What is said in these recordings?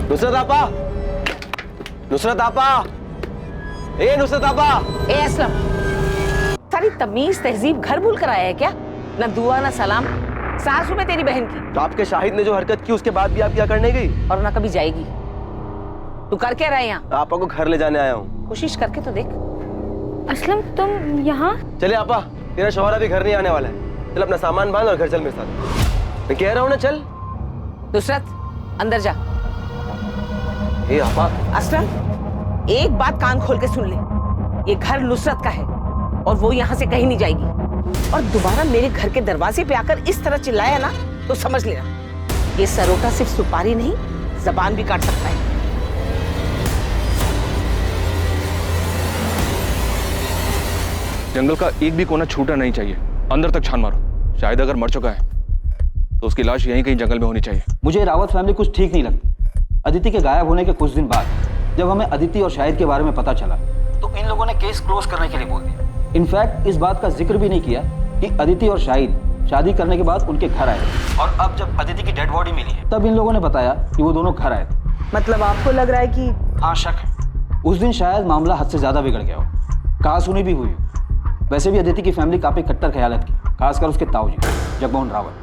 नुसरत आपा, नुसरत आपा, ए नुसरत आपा। ए असलम, सारी तमीज तहजीब घर भूल कर आया है क्या? ना दुआ ना सलाम। सासू में तेरी बहन की। तो आपके शाहिद ने जो हरकत की उसके बाद भी आप क्या करने गई? और ना कभी जाएगी। तू कर क्या रहा है यहाँ? आपा को घर ले जाने आया हूँ। कोशिश करके तो देख। असलम तुम यहाँ? चले आपा, तेरा शौहर अभी घर नहीं आने वाला है। चल अपना सामान बांध और घर चल मेरे साथ। मैं कह रहा हूँ ना, चल। नुसरत अंदर जा। ए आपा। असलम, एक बात कान खोल के सुन ले, ये घर नुसरत का है और वो यहाँ से कहीं नहीं जाएगी। और दोबारा मेरे घर के दरवाजे पे आकर इस तरह चिल्लाया ना तो समझ लेना, ये सरोटा सिर्फ सुपारी नहीं, जबान भी काट सकता है। जंगल का एक भी कोना छूटा नहीं चाहिए। अंदर तक छान मारो। शायद अगर मर चुका है तो उसकी लाश यहीं कहीं जंगल में होनी चाहिए। मुझे रावत फैमिली कुछ ठीक नहीं लगती। अदिति के गायब होने के कुछ दिन बाद जब हमें अदिति और शाहिद के बारे में पता चला तो इन लोगों ने केस क्लोज करने के लिए बोल दिया। इनफैक्ट इस बात का जिक्र भी नहीं किया कि अदिति और शाहिद शादी करने के बाद उनके घर आए और अब जब अदिति की डेड बॉडी मिली है तब इन लोगों ने बताया कि वो दोनों घर आए थे। मतलब आपको लग रहा है कि? हाँ, शक है। उस दिन शायद मामला हद से ज्यादा बिगड़ गया हो, कहासुनी भी हुई हो। वैसे भी अदिति की फैमिली काफी कट्टर ख्यालत की, खासकर उसके ताऊजी जगमोहन रावत।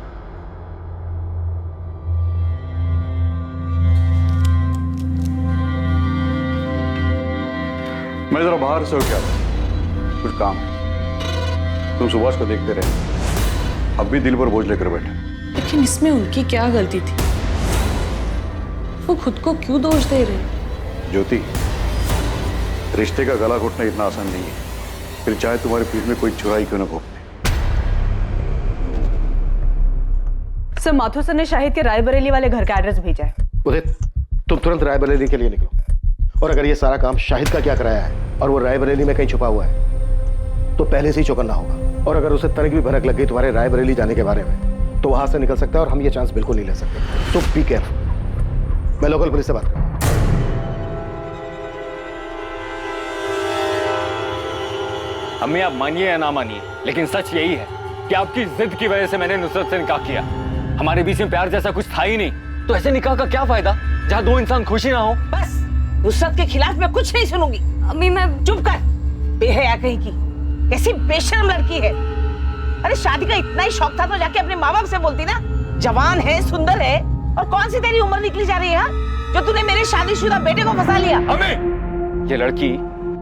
मैं जरा बाहर से हो क्या कुछ काम है। तुम सुभाष को देखते रहे, अब भी दिल पर बोझ लेकर बैठे। लेकिन इसमें उनकी क्या गलती थी? वो खुद को क्यों दोष दे रहे? ज्योति, रिश्ते का गला घोटना इतना आसान नहीं है, फिर चाहे तुम्हारे पीठ में कोई चुराई क्यों न भोंकते। सर, माथुर सर ने शाहिद के रायबरेली वाले घर का एड्रेस भेजा है। उदित, तुम तुरंत रायबरेली के लिए निकलो। और अगर ये सारा काम शाहिद का क्या कराया है और वो रायबरेली में कहीं छुपा हुआ है तो पहले से ही चौकन्ना होगा। और अगर उसे तनिक भी भनक लग गई तुम्हारे रायबरेली जाने के बारे में तो वहां से निकल सकता है और हम ये चांस बिल्कुल नहीं ले सकते। तो बी केयरफुल। मैं लोकल पुलिस से बात करूँ। अम्मी, आप मानिए या ना मानिए, लेकिन सच यही है कि आपकी जिद की वजह से मैंने नुसरत से निकाह किया। हमारे बीच में प्यार जैसा कुछ था ही नहीं, तो ऐसे निकाह का क्या फायदा जहाँ दो इंसान खुशी ना हो। बस, नुसरत के खिलाफ मैं कुछ नहीं सुनूंगी। अम्मी मैं चुप कर, बेहया कहीं की, कैसी बेशर्म लड़की है। अरे शादी का इतना ही शौक था तो जाके अपने माँ बाप से बोलती ना। जवान है, सुंदर है, और कौन सी तेरी उम्र निकली जा रही है जो तूने मेरे शादीशुदा बेटे को फंसा लिया। अम्मी, ये लड़की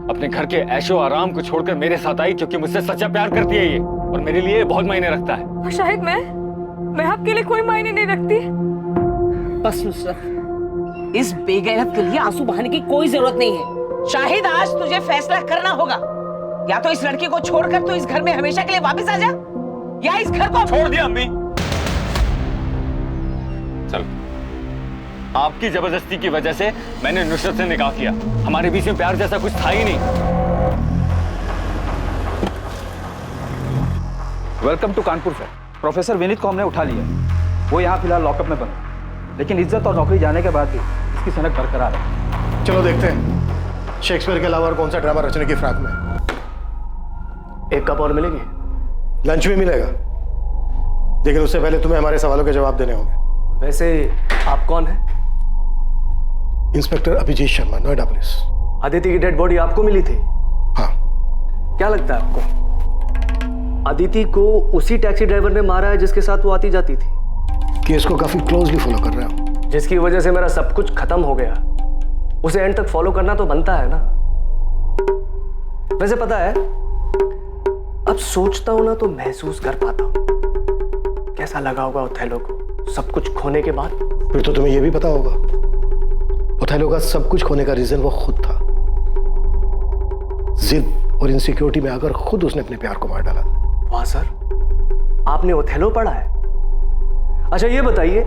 अपने घर के ऐशो आराम को छोड़कर मेरे साथ आई क्योंकि मुझसे सच्चा प्यार करती है ये, और मेरे लिए बहुत मायने रखता है। शाहिद, मैं आपके लिए कोई मायने नहीं रखती। बस नुसरत, इस बेगैरत के लिए आंसू बहाने की कोई जरूरत नहीं है। शाहिद, आज तुझे फैसला करना होगा। या तो इस लड़की को छोड़कर तू इस घर में हमेशा के लिए वापस आ जा, या इस घर को छोड़ दिया। अम्मी, चल, आपकी जबरदस्ती की वजह से मैंने नुसरत से निकाह किया। हमारे बीच में प्यार जैसा कुछ था ही नहीं। Welcome to Kanpur sir. Professor Vineet को हमने उठा लिया। वो यहाँ फिलहाल लॉकअप में बंद, लेकिन इज्जत और नौकरी जाने के बाद भी इसकी सनक बरकरार है। चलो देखते हैं शेक्सपियर के अलावा और कौन सा ड्रामा रचने की फ्राक में। एक कप और मिलेगी, लंच भी मिलेगा, लेकिन उससे पहले तुम्हें हमारे सवालों के जवाब देने होंगे। वैसे आप कौन हैं? Inspector Abhijit Sharma, Noida police. अदिति की डेड बॉडी आपको मिली थी? हाँ। क्या लगता है आपको अदिति को उसी टैक्सी ड्राइवर ने मारा है जिसके साथ वो आती जाती थी? केस को काफी क्लोजली फॉलो कर रहे हो। जिसकी वजह से मेरा सब कुछ खत्म हो गया, उसे एंड तक फॉलो करना तो बनता है ना। वैसे पता है, अब सोचता हूं ना तो महसूस कर पाता हूं कैसा लगा होगा ओथेलो को सब कुछ खोने के बाद। फिर तो तुम्हें यह भी पता होगा ओथेलो का सब कुछ खोने का रीजन वो खुद था। जिद और इनसिक्योरिटी में आकर खुद उसने अपने प्यार को मार डाला। वाह सर, आपने ओथेलो पढ़ा है? अच्छा ये बताइए,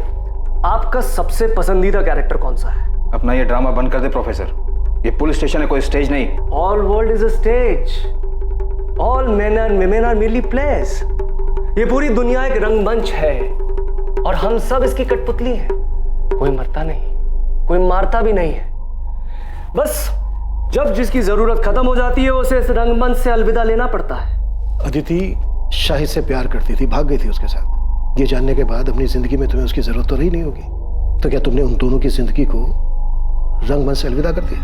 आपका सबसे पसंदीदा कैरेक्टर कौन सा है? अपना ये ड्रामा बंद कर दे प्रोफेसर, ये पुलिस स्टेशन है, कोई स्टेज नहीं। All world is a stage, all men and women are mainly place. ये पूरी दुनिया एक रंगमंच है और हम सब इसकी कठपुतली हैं। कोई मरता नहीं, कोई मारता भी नहीं है। बस जब जिसकी जरूरत खत्म हो जाती है उसे इस रंगमंच से अलविदा लेना पड़ता है। अदिति शाहिद से प्यार करती थी, भाग गई थी उसके साथ। ये जानने के बाद अपनी जिंदगी में तुम्हें उसकी जरूरत तो रही नहीं होगी, तो क्या तुमने उन दोनों की जिंदगी को रंगमंच से अलविदा कर दिया?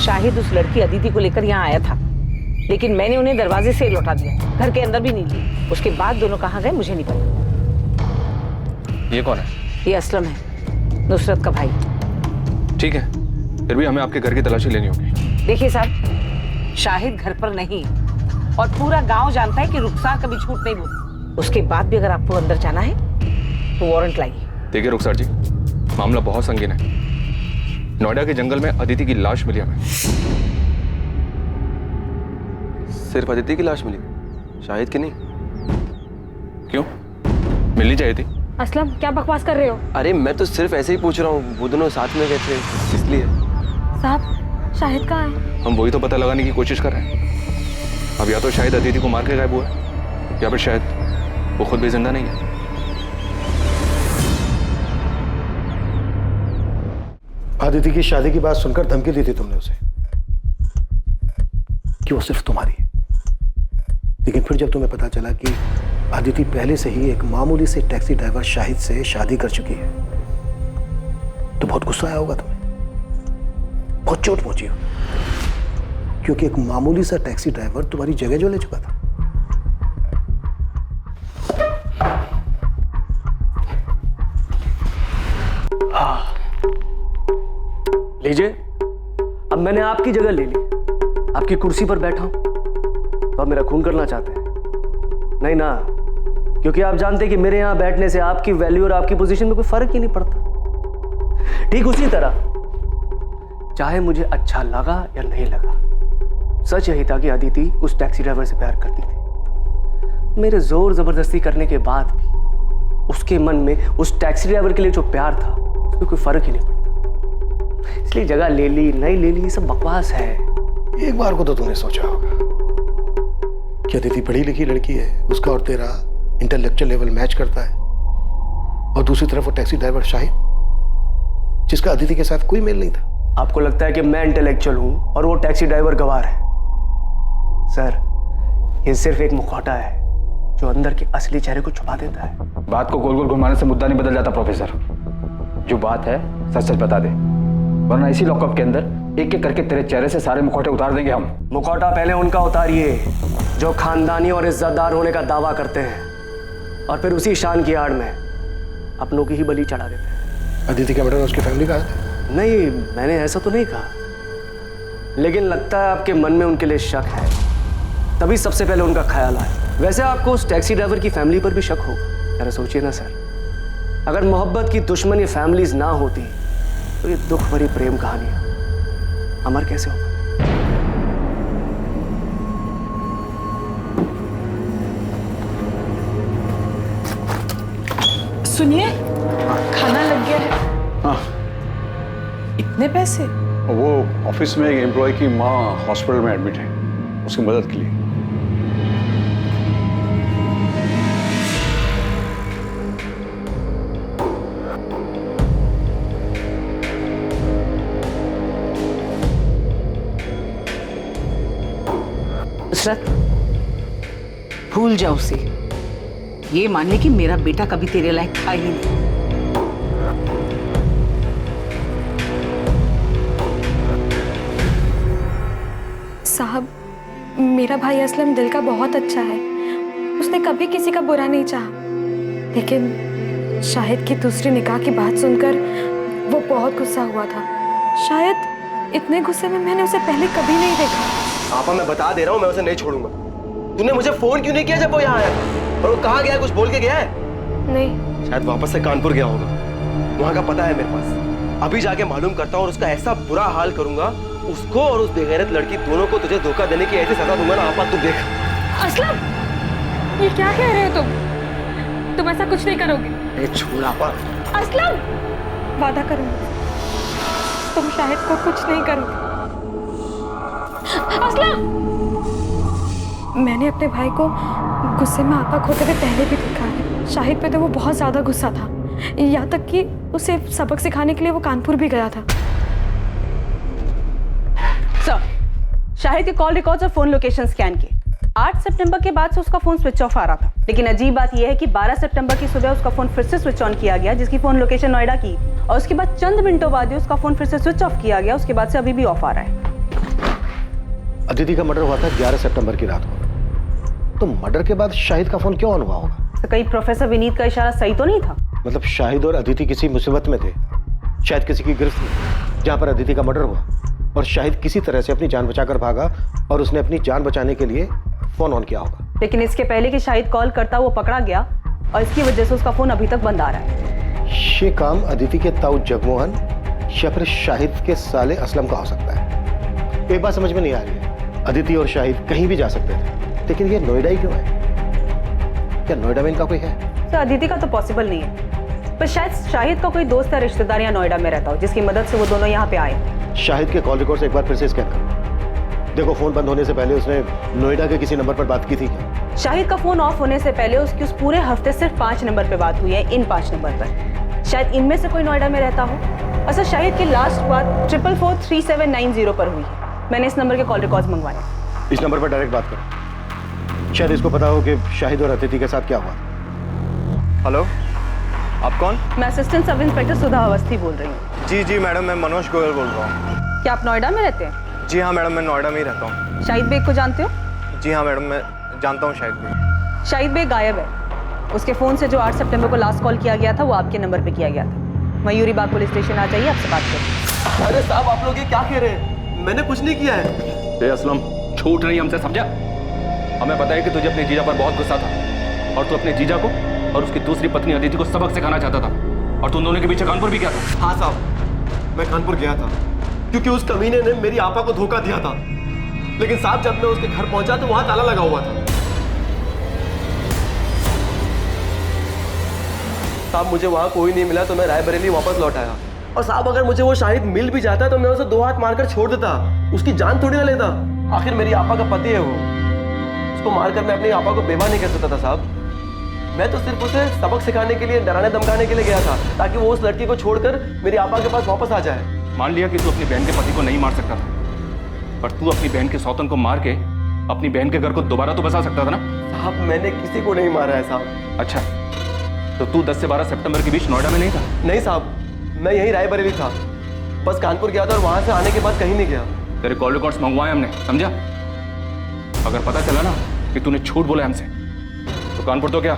शाहिद उस लड़की अदिति को लेकर यहाँ आया था, लेकिन मैंने उन्हें दरवाजे से लौटा दिया, घर के अंदर भी नहीं ली। उसके बाद दोनों कहाँ गए मुझे नहीं पता। ये कौन है? ये असलम है, नुसरत का भाई। ठीक है, फिर भी हमें आपके घर की तलाशी लेनी होगी। देखिए साहब, शाहिद घर पर नहीं और पूरा गांव जानता है कि रुखसार कभी झूठ नहीं बोलती। उसके बाद भी अगर आपको अंदर जाना है तो वारंट लाइए। देखिए रुखसार जी, मामला बहुत संगीन है। नोएडा के जंगल में अदिति की लाश मिली हमें। सिर्फ अदिति की लाश मिली, शाहिद की नहीं? क्यों, मिलनी चाहिए थी। असलम क्या बकवास कर रहे हो? अरे मैं तो सिर्फ ऐसे ही पूछ रहा हूँ, वो दोनों साथ में गए थे इसलिए। साहब शाहिद कहाँ है? हम वही तो पता लगाने की कोशिश कर रहे हैं। अब या तो शायद अदिति को मार के गायब हुआ है, या फिर शायद वो खुद भी जिंदा नहीं है। अदिति की शादी की बात सुनकर धमकी दी थी तुमने उसे कि वो सिर्फ तुम्हारी है, लेकिन फिर जब तुम्हें पता चला कि अदिति पहले से ही एक मामूली से टैक्सी ड्राइवर शाहिद से शादी कर चुकी है, तो बहुत गुस्सा आया होगा तुम्हें, बहुत चोट पहुंची हो, क्योंकि एक मामूली सा टैक्सी ड्राइवर तुम्हारी जगह जो ले चुका था। लीजिए, अब मैंने आपकी जगह ले ली, आपकी कुर्सी पर बैठा हूं, तो आप मेरा खून करना चाहते हैं? नहीं ना, क्योंकि आप जानते हैं कि मेरे यहां बैठने से आपकी वैल्यू और आपकी पोजीशन में कोई फर्क ही नहीं पड़ता। ठीक उसी तरह चाहे मुझे अच्छा लगा या नहीं लगा, सच यही था कि अदिति उस टैक्सी ड्राइवर से प्यार करती थी। मेरे जोर जबरदस्ती करने के बाद भी उसके मन में उस टैक्सी ड्राइवर के लिए जो प्यार था उसमें कोई फर्क ही नहीं पड़ता। इसलिए जगह ले ली नहीं ले ली ये सब बकवास है। एक बार को तो तुमने सोचा होगा कि अदिति पढ़ी लिखी लड़की है, उसका और तेरा इंटेलेक्चुअल लेवल मैच करता है, और दूसरी तरफ वो टैक्सी ड्राइवर शाहिद, जिसका अदिति के साथ कोई मेल नहीं था। आपको लगता है कि मैं इंटेलेक्चुअल हूं और वो टैक्सी ड्राइवर गवार है? सर, ये सिर्फ एक मुखौटा है जो अंदर के असली चेहरे को छुपा देता है। बात को गोल गोल घुमाने से मुद्दा नहीं बदल जाता प्रोफेसर। जो बात है सच सच बता दे, वरना इसी लॉकअप के अंदर एक एक करके तेरे चेहरे से सारे मुखौटे उतार देंगे हम। मुखौटा पहले उनका उतारिए जो खानदानी और इज्जतदार होने का दावा करते हैं, और फिर उसी शान की आड़ में अपनों की ही बलि चढ़ा देते हैं। अदिति का मर्डर उसकी फैमिली का है? नहीं, मैंने ऐसा तो नहीं कहा, लेकिन लगता है आपके मन में उनके लिए शक है, तभी सबसे पहले उनका ख्याल आया। वैसे आपको उस टैक्सी ड्राइवर की फैमिली पर भी शक होगा। जरा सोचिए ना सर, अगर मोहब्बत की दुश्मनी फैमिलीज ना होती तो ये दुख भरी प्रेम कहानियां अमर कैसे होगा? सुनिए, खाना लग गया है। हाँ, इतने पैसे? वो ऑफिस में एक एम्प्लॉय की माँ हॉस्पिटल में एडमिट है, उसकी मदद के लिए। नुसरत, भूल जाओ उसे। ये मान ले कि मेरा बेटा कभी तेरे लायक था ही नहीं। साहब, मेरा भाई असलम दिल का बहुत अच्छा है, उसने कभी किसी का बुरा नहीं चाहा, लेकिन शाहिद की दूसरी निकाह की बात सुनकर वो बहुत गुस्सा हुआ था। शायद इतने गुस्से में मैंने उसे पहले कभी नहीं देखा। आपा, मैं बता दे रहा हूँ, मैं उसे नहीं छोड़ूंगा। तूने मुझे फोन क्यों नहीं किया जब वो यहाँ आया था? और वो कहाँ गया, कुछ बोल के गया है? नहीं। शायद वापस से कानपुर गया होगा, वहाँ का पता है मेरे पास। अभी जाके मालूम करता हूँ और उसका ऐसा बुरा हाल करूंगा, उसको और उस बेगैरत लड़की दोनों को तुझे धोखा देने की ऐसी सजा दूंगा ना आपा, तू देख। असलम, ये क्या कह रहे हो तुम? तुम ऐसा कुछ नहीं करोगे। छोड़ आपा। असलम, वादा करूंगी तुम शाहिद को कुछ नहीं करोगे। असलम, मैंने अपने भाई को गुस्से में आपा खोते हुए पहले भी देखा है। शाहिद पे तो वो बहुत ज्यादा गुस्सा था, यहाँ तक कि उसे सबक सिखाने के लिए वो कानपुर भी गया था। सर, शाहिद के कॉल रिकॉर्ड्स और फोन लोकेशन स्कैन किए। 8 सितंबर के बाद से उसका फोन स्विच ऑफ आ रहा था। लेकिन अजीब बात यह है कि 12 सितंबर की सुबह उसका फोन फिर से स्विच ऑन किया गया, जिसकी फोन लोकेशन नोएडा की, और उसके बाद चंद मिनटों बाद ही उसका फोन फिर से स्विच ऑफ किया गया। उसके बाद से अभी भी ऑफ आ रहा है। अदिति का मर्डर हुआ था 11 सितंबर की रात को, तो मर्डर के बाद शाहिद का फोन क्यों ऑन हुआ होगा? तो कहीं प्रोफेसर विनीत का इशारा सही तो नहीं था? मतलब शाहिद और अदिति किसी मुसीबत में थे, शायद किसी की गिरफ्त में, जहां पर अदिति का मर्डर हुआ, और शाहिद किसी तरह से अपनी जान बचाकर भागा और उसने अपनी जान बचाने के लिए फोन ऑन किया होगा। लेकिन इसके पहले कि शाहिद कॉल करता वो पकड़ा गया, और इसकी वजह से उसका फोन अभी तक बंद आ रहा है। ये काम अदिति के ताऊ जगमोहन या फिर शाहिद के साले असलम का हो सकता है। एक बात समझ में नहीं आ रही है, अदिति और शाहिद कहीं भी जा सकते थे, लेकिन ये नोएडा ही क्यों है? क्या नोएडा में इनका कोई है? तो अदिति का तो पॉसिबल नहीं है, पर शायद शाहिद का कोई दोस्त या रिश्तेदार यहाँ नोएडा में रहता हो, जिसकी मदद से वो दोनों यहाँ पे आए। शाहिद के कॉल रिकॉर्ड से एक बार फिर से स्कैन करो। देखो, फोन बंद होने से पहले उसने नोएडा के किसी नंबर पर बात की थी क्या? शाहिद का फोन ऑफ होने से पहले उसकी उस पूरे हफ्ते सिर्फ 5 नंबर पे बात हुई है, इन 5 नंबर पर। शायद इनमें से कोई नोएडा में रहता हो। अच्छा, शाहिद की लास्ट बात 444790 पर हुई है। मैंने इस नंबर के कॉल रिकॉर्ड्स मंगवाए। इस नंबर पर डायरेक्ट बात करो, शायद इसको पता हो कि शाहिद और अदिति के साथ क्या हुआ। हेलो, आप कौन? मैं असिस्टेंट सब इंस्पेक्टर सुधा अवस्थी बोल रही हूँ। जी मैडम, मैं मनोज गोयल बोल रहा हूँ। क्या आप नोएडा में रहते हैं? जी हाँ मैडम, मैं नोएडा में ही रहता हूँ। शाहिद बेग को जानते हो? जी हाँ मैडम, मैं जानता हूँ शाहिद बेग। शाहिद बेग गायब है। उसके फोन से जो 8 सितंबर को लास्ट कॉल किया गया था वो आपके नंबर पे किया गया था। मयूरी बाग पुलिस स्टेशन आ जाइए, आपसे बात करें। अरे साहब, आप लोग ये क्या कह रहे हैं? मैंने कुछ नहीं किया है। असलम, छूट नहीं हमसे, समझा? हमें पता है कि तुझे अपने जीजा पर बहुत गुस्सा था, और तू अपने जीजा को और उसकी दूसरी पत्नी अदिति को सबक सिखाना चाहता था, और तुम दोनों के पीछे कानपुर भी गया था। हाँ साहब, मैं कानपुर गया था क्योंकि उस कमीने ने मेरी आपा को धोखा दिया था। लेकिन साहब, जब मैं उसके घर पहुंचा तो वहां ताला लगा हुआ था। साहब, मुझे वहां कोई नहीं मिला तो मैं रायबरेली वापस लौट आया। और साहब, अगर मुझे वो शाहिद मिल भी जाता तो मैं उसे 2 हाथ मारकर छोड़ देता, उसकी जान थोड़ी ना लेता। आखिर मेरी आपा का पति है वो, उसको मारकर मैं अपनी आपा को बेवा नहीं कर सकता था साहब। मैं तो सिर्फ उसे सबक सिखाने के लिए, डराने धमकाने के लिए गया था, ताकि वो उस लड़की को छोड़कर मेरी आपा के पास वापस आ जाए। मान लिया कि तू अपनी बहन के पति को नहीं मार सकता था, पर तू अपनी बहन के सौतन को मार के अपनी बहन के घर को दोबारा तो बसा सकता था ना? साहब, मैंने किसी को नहीं मारा है साहब। अच्छा, तो तू 10 से 12 सितंबर के बीच नोएडा में नहीं था? नहीं साहब, मैं यहीं रायबरेली था, बस कानपुर गया था और वहां से आने के बाद कहीं नहीं गया। तेरे कॉल रिकॉर्ड्स मंगवाए हमने, समझा? अगर पता चला ना कि तूने झूठ बोला हमसे, तो कानपुर तो क्या,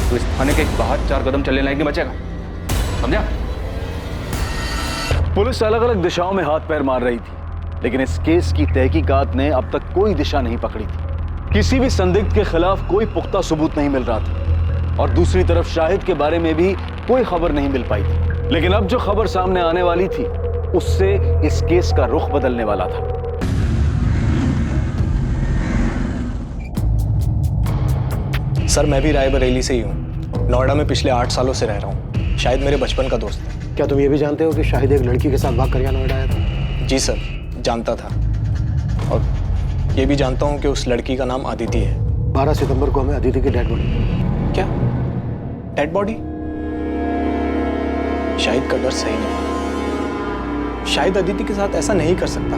तो इस थाने के बाहर 4 कदम चलने लायक नहीं बचेगा, समझा? पुलिस अलग अलग दिशाओं में हाथ पैर मार रही थी, लेकिन इस केस की तहकीकात ने अब तक कोई दिशा नहीं पकड़ी थी। किसी भी संदिग्ध के खिलाफ कोई पुख्ता सबूत नहीं मिल रहा था, और दूसरी तरफ शाहिद के बारे में भी कोई खबर नहीं मिल पाई थी। लेकिन अब जो खबर सामने आने वाली थी, उससे इस केस का रुख बदलने वाला था। सर, मैं भी रायबरेली से ही हूँ। नोएडा में पिछले 8 सालों से रह रहा हूँ। शाहिद मेरे बचपन का दोस्त है। क्या तुम ये भी जानते हो कि शाहिद एक लड़की के साथ भाग कर यहाँ नोएडा आया था? जी सर, जानता था, और ये भी जानता हूँ कि उस लड़की का नाम अदिति है। 12 सितंबर को हमें अदिति की डेड बॉडी। क्या डेड बॉडी? शाहिद का डर सही नहीं। शाहिद अदिति के साथ ऐसा नहीं कर सकता।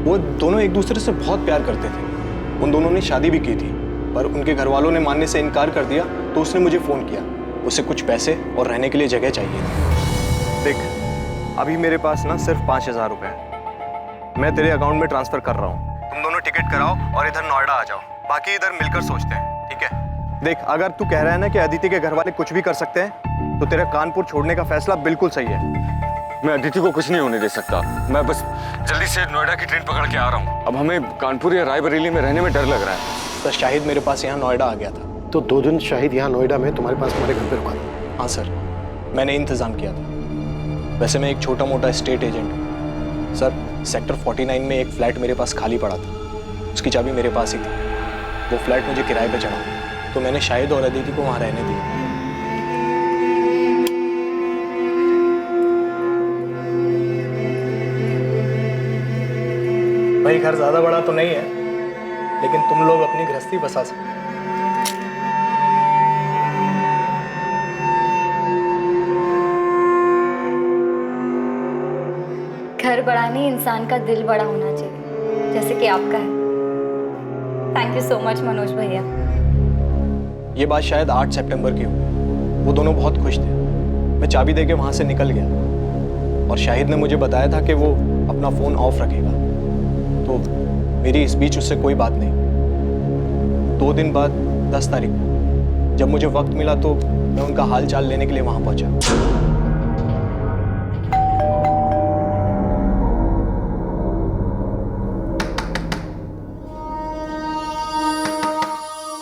वो दोनों एक दूसरे से बहुत प्यार करते थे। उन दोनों ने शादी भी की थी, पर उनके घर वालों ने मानने से इनकार कर दिया, तो उसने मुझे फ़ोन किया। उसे कुछ पैसे और रहने के लिए जगह चाहिए थी। देख, अभी मेरे पास ना सिर्फ 5000 रुपये हैं। मैं तेरे अकाउंट में ट्रांसफ़र कर रहा हूँ। तुम दोनों टिकट कराओ और इधर नोएडा आ जाओ। बाकी इधर मिलकर सोचते हैं, ठीक है? देख, अगर तू कह रहा है ना कि अदिति के घर वाले कुछ भी कर सकते हैं, तो तेरा कानपुर छोड़ने का फैसला बिल्कुल सही है। मैं अदिति को कुछ नहीं होने दे सकता। मैं बस जल्दी से नोएडा की ट्रेन पकड़ के आ रहा हूँ। अब हमें कानपुर या रायबरेली में रहने में डर लग रहा है। सर, शाहिद मेरे पास यहाँ नोएडा आ गया था। तो 2 दिन शाहिद यहाँ नोएडा में तुम्हारे पास तुम्हारे घर पे रुका था? हाँ सर, मैंने इंतज़ाम किया था। वैसे मैं एक छोटा मोटा स्टेट एजेंट हूँ सर। सेक्टर 49 में एक फ्लैट मेरे पास खाली पड़ा था, उसकी चाबी मेरे पास ही थी। वो फ्लैट मुझे किराए पे चढ़ा, तो मैंने शाहिद और अदिति को वहाँ रहने दिया। भाई, घर ज़्यादा बड़ा तो नहीं है, लेकिन तुम लोग अपनी गृहस्थी बसा सकते हो। घर बड़ा नहीं, इंसान का दिल बड़ा होना चाहिए, जैसे कि आपका है। Thank you so much Manoj भैया। ये बात शायद 8 सितंबर की हो। वो दोनों बहुत खुश थे। मैं चाबी देके वहाँ से निकल गया और शाहिद ने मुझे बताया था कि वो अपना फ़ोन ऑफ रखेगा, तो मेरी इस बीच उससे कोई बात नहीं। 2 दिन बाद 10 तारीख को जब मुझे वक्त मिला तो मैं उनका हाल चाल लेने के लिए वहाँ पहुँचा।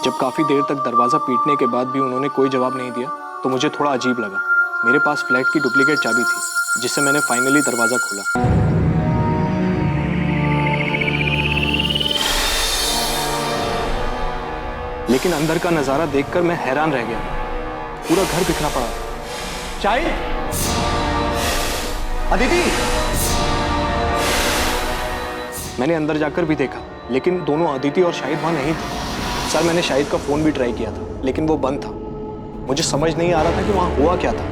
जब काफ़ी देर तक दरवाज़ा पीटने के बाद भी उन्होंने कोई जवाब नहीं दिया तो मुझे थोड़ा अजीब लगा। मेरे पास फ्लैट की डुप्लीकेट चाबी थी जिससे मैंने फाइनली दरवाज़ा खोला। लेकिन अंदर का नज़ारा देखकर मैं हैरान रह गया। पूरा घर बिखरा पड़ा। शाहिद, अदिति। मैंने अंदर जाकर भी देखा लेकिन दोनों अदिति और शाहिद वहाँ नहीं थे। सर, मैंने शाहिद का फ़ोन भी ट्राई किया था लेकिन वो बंद था। मुझे समझ नहीं आ रहा था कि वहाँ हुआ क्या था।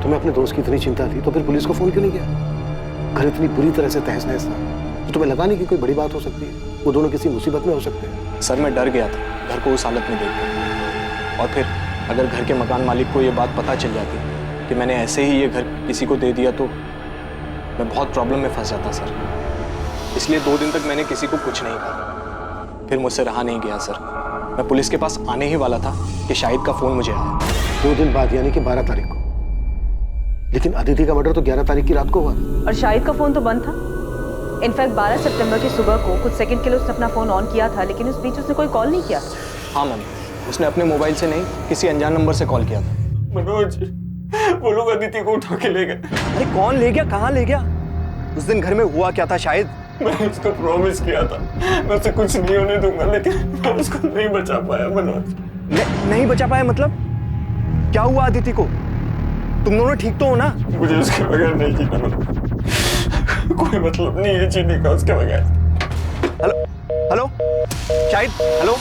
तुम्हें अपने दोस्त की इतनी चिंता थी तो फिर पुलिस को फोन क्यों नहीं किया? घर इतनी बुरी तरह से तहस नहस था तो तुम्हें लगा नहीं कि कोई बड़ी बात हो सकती है? वो दोनों किसी मुसीबत में हो सकते हैं। सर, मैं डर गया था घर को उस हालत में देखकर। और फिर अगर घर के मकान मालिक को ये बात पता चल जाती कि मैंने ऐसे ही ये घर किसी को दे दिया तो मैं बहुत प्रॉब्लम में फंस जाता सर। इसलिए 2 दिन तक मैंने किसी को कुछ नहीं कहा। फिर मुझसे रहा नहीं गया सर। मैं पुलिस के पास आने ही वाला था कि शाहिद का फ़ोन मुझे आया। 2 दिन बाद यानी कि 12 तारीख को। लेकिन अदिति का मर्डर तो 11 तारीख की रात को हुआ था। और शाहिद का फ़ोन तो बंद था। इनफैक्ट 12 सितंबर की सुबह को कुछ सेकंड के लिए उसने अपना फ़ोन ऑन किया था लेकिन उस बीच उसने कोई कॉल नहीं किया। हाँ मैम, उसने अपने मोबाइल से नहीं किसी अनजान नंबर से कॉल किया था। मनोज, वो लोग अदिति को उठा के ले गए। अरे कौन ले गया, कहाँ ले गया? उस दिन घर में हुआ क्या था शाहिद? मैंने उसको प्रॉमिस किया था मैं उसे कुछ नहीं होने दूंगा लेकिन मैं उसको नहीं बचा पाया मनोज। नहीं बचा पाया मतलब? क्या हुआ अदिति को? तुम दोनों ठीक तो हो ना? मुझे उसके बगैर नहीं जीना मनोज। कोई मतलब नहीं है जीने का उसके बगैर। Hello Shahid, hello.